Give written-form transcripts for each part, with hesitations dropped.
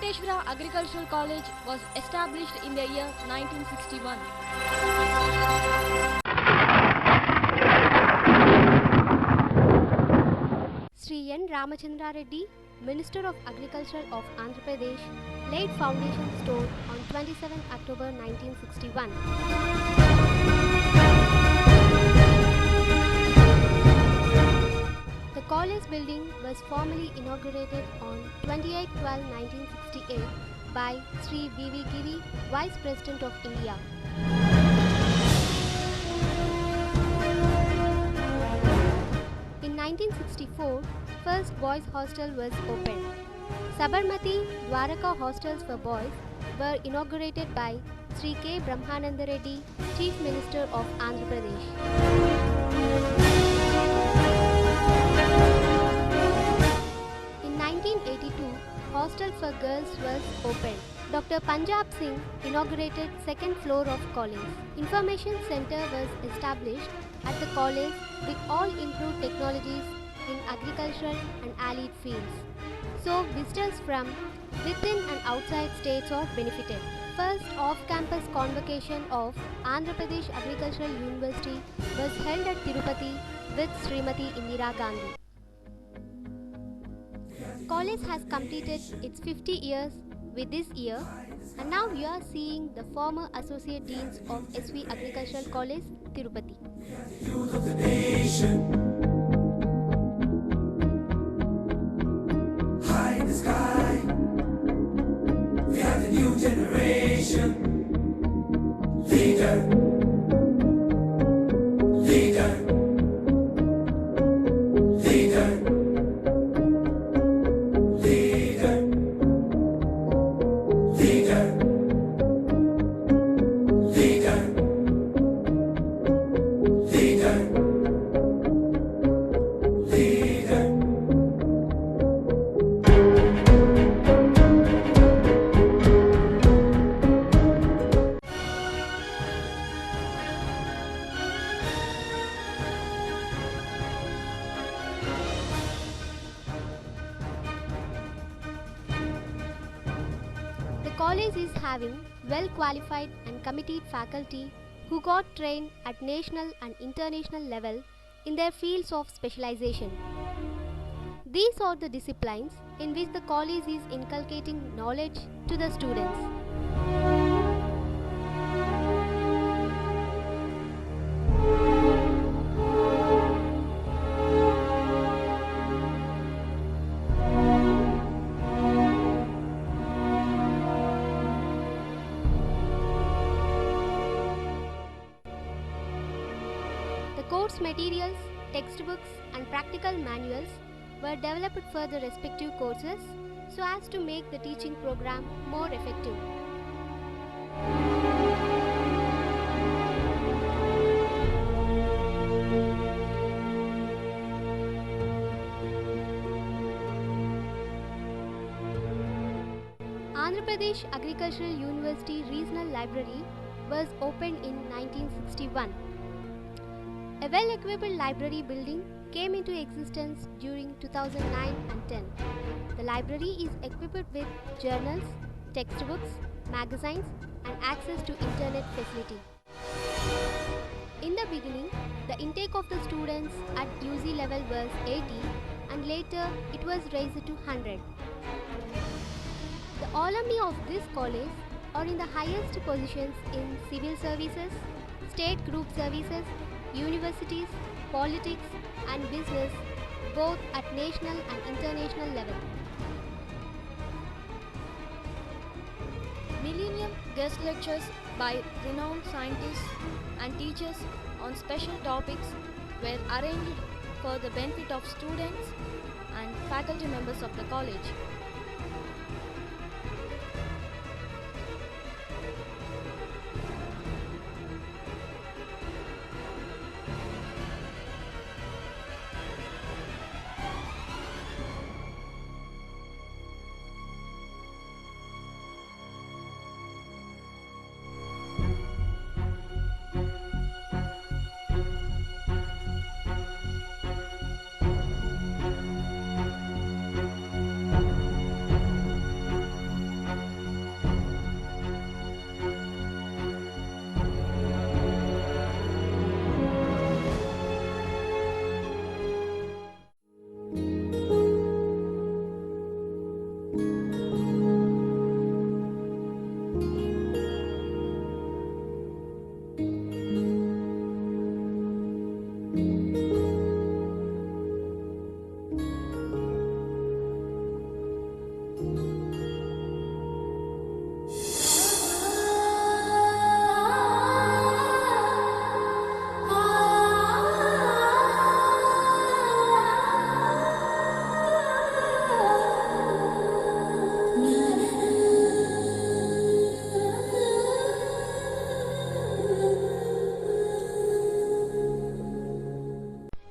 Venkateshwara Agricultural College was established in the year 1961. Sri N. Ramachandra Reddy, Minister of Agriculture of Andhra Pradesh, laid foundation stone on 27 October 1961. The college building was formally inaugurated on 28/12/1968 by Sri V.V. Giri, Vice President of India. In 1964, first boys' hostel was opened. Sabarmati Dwaraka hostels for boys were inaugurated by Sri K. Brahmananda Reddy, Chief Minister of Andhra Pradesh. In 1982, hostel for girls was opened. Dr. Punjab Singh inaugurated second floor of college. Information center was established at the college with all improved technologies in agricultural and allied fields. So visitors from within and outside states are benefited. First off-campus convocation of Andhra Pradesh Agricultural University was held at Tirupati with Srimati Indira Gandhi. College has completed its 50 years with this year, and now you are seeing the former Associate Deans of SV Agricultural College, Tirupati. Youth of the nation, high in the sky, we are the new generation, leader, leader, leader, leader, leader, leader. The college is having well-qualified and committed faculty who got trained at national and international level in their fields of specialization. These are the disciplines in which the college is inculcating knowledge to the students. The course materials, textbooks, and practical manuals were developed for the respective courses so as to make the teaching program more effective. Andhra Pradesh Agricultural University Regional Library was opened in 1961. A well-equipped library building came into existence during 2009 and 10. The library is equipped with journals, textbooks, magazines, and access to internet facility. In the beginning, the intake of the students at UG level was 80 and later it was raised to 100. The alumni of this college are in the highest positions in civil services, state group services, universities, politics, and business, both at national and international level. Millennium guest lectures by renowned scientists and teachers on special topics were arranged for the benefit of students and faculty members of the college.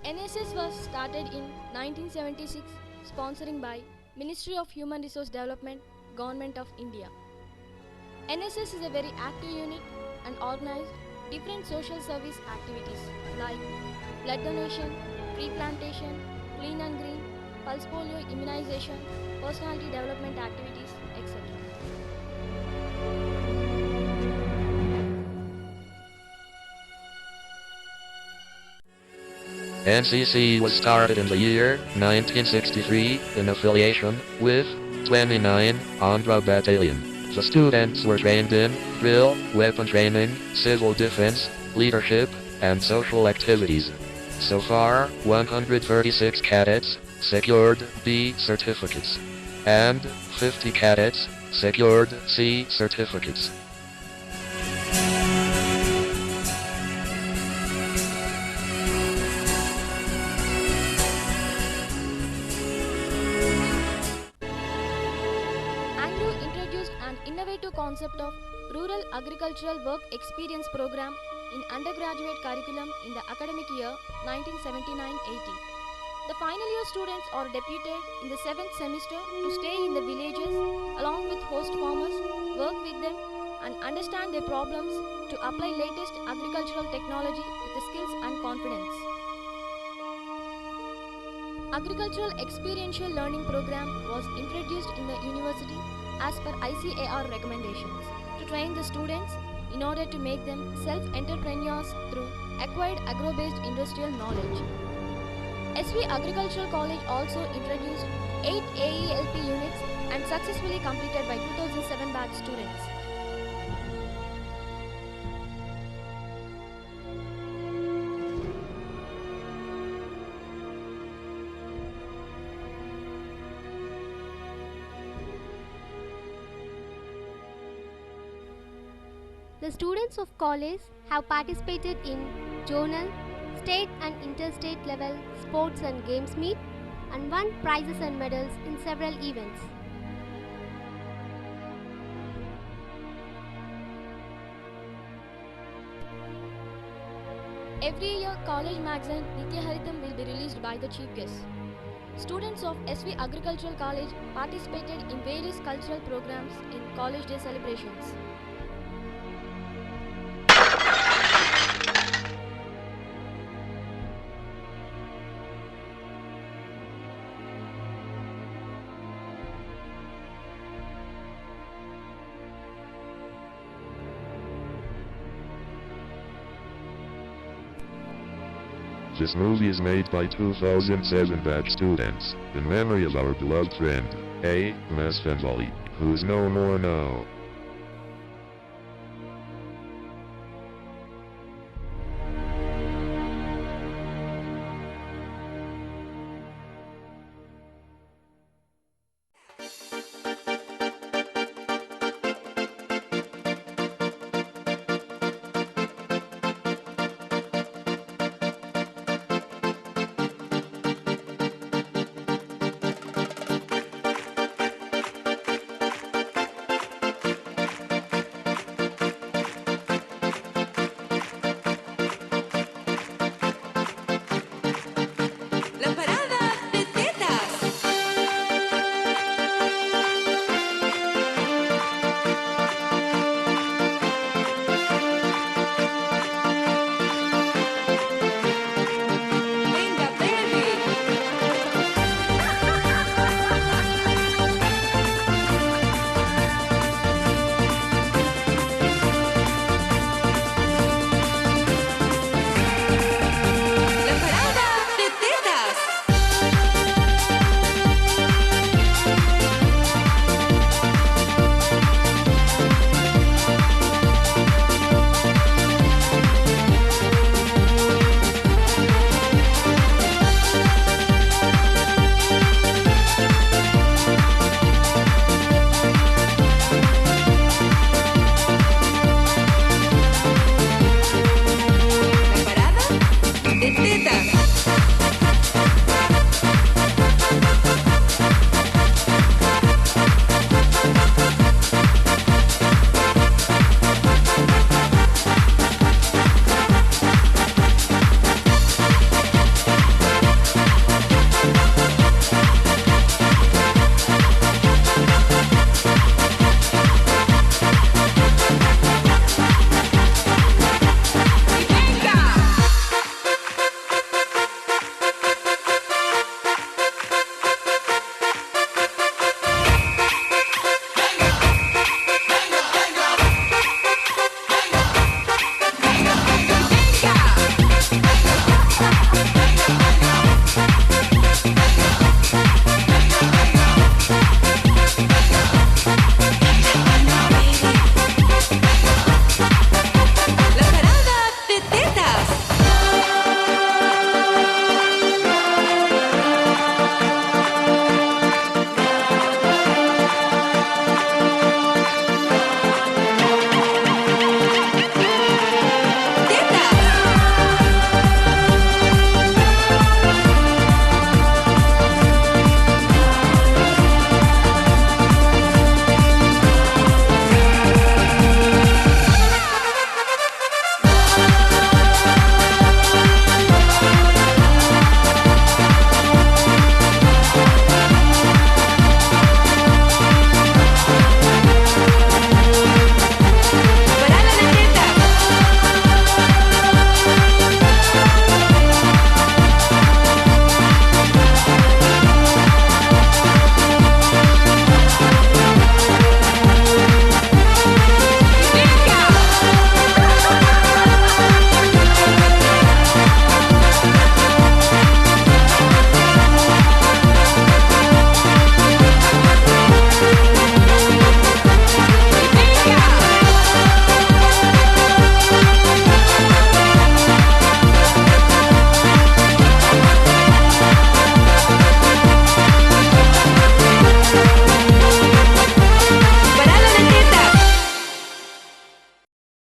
NSS was started in 1976, sponsoring by Ministry of Human Resource Development, Government of India. NSS is a very active unit and organized different social service activities like blood donation, tree plantation, clean and green, pulse polio immunization, personality development activities, etc. NCC was started in the year 1963 in affiliation with 29 Andhra Battalion. The students were trained in drill, weapon training, civil defense, leadership, and social activities. So far, 136 cadets secured B certificates, and 50 cadets secured C certificates. Andrew introduced an innovative concept of Rural Agricultural Work Experience Program in undergraduate curriculum in the academic year 1979-80. The final year students are deputed in the 7th semester to stay in the villages along with host farmers, work with them and understand their problems to apply latest agricultural technology with the skills and confidence. Agricultural Experiential Learning Program was introduced in the university as per ICAR recommendations to train the students in order to make them self-entrepreneurs through acquired agro-based industrial knowledge. SV Agricultural College also introduced 8 AELP units and successfully completed by 2007 batch students. The students of college have participated in zonal, state and interstate level sports and games meet and won prizes and medals in several events. Every year, college magazine Nitya Haritam will be released by the chief guest. Students of SV Agricultural College participated in various cultural programs in college day celebrations. This movie is made by 2007 batch students, in memory of our beloved friend, A. Mesfenvali, who is no more now.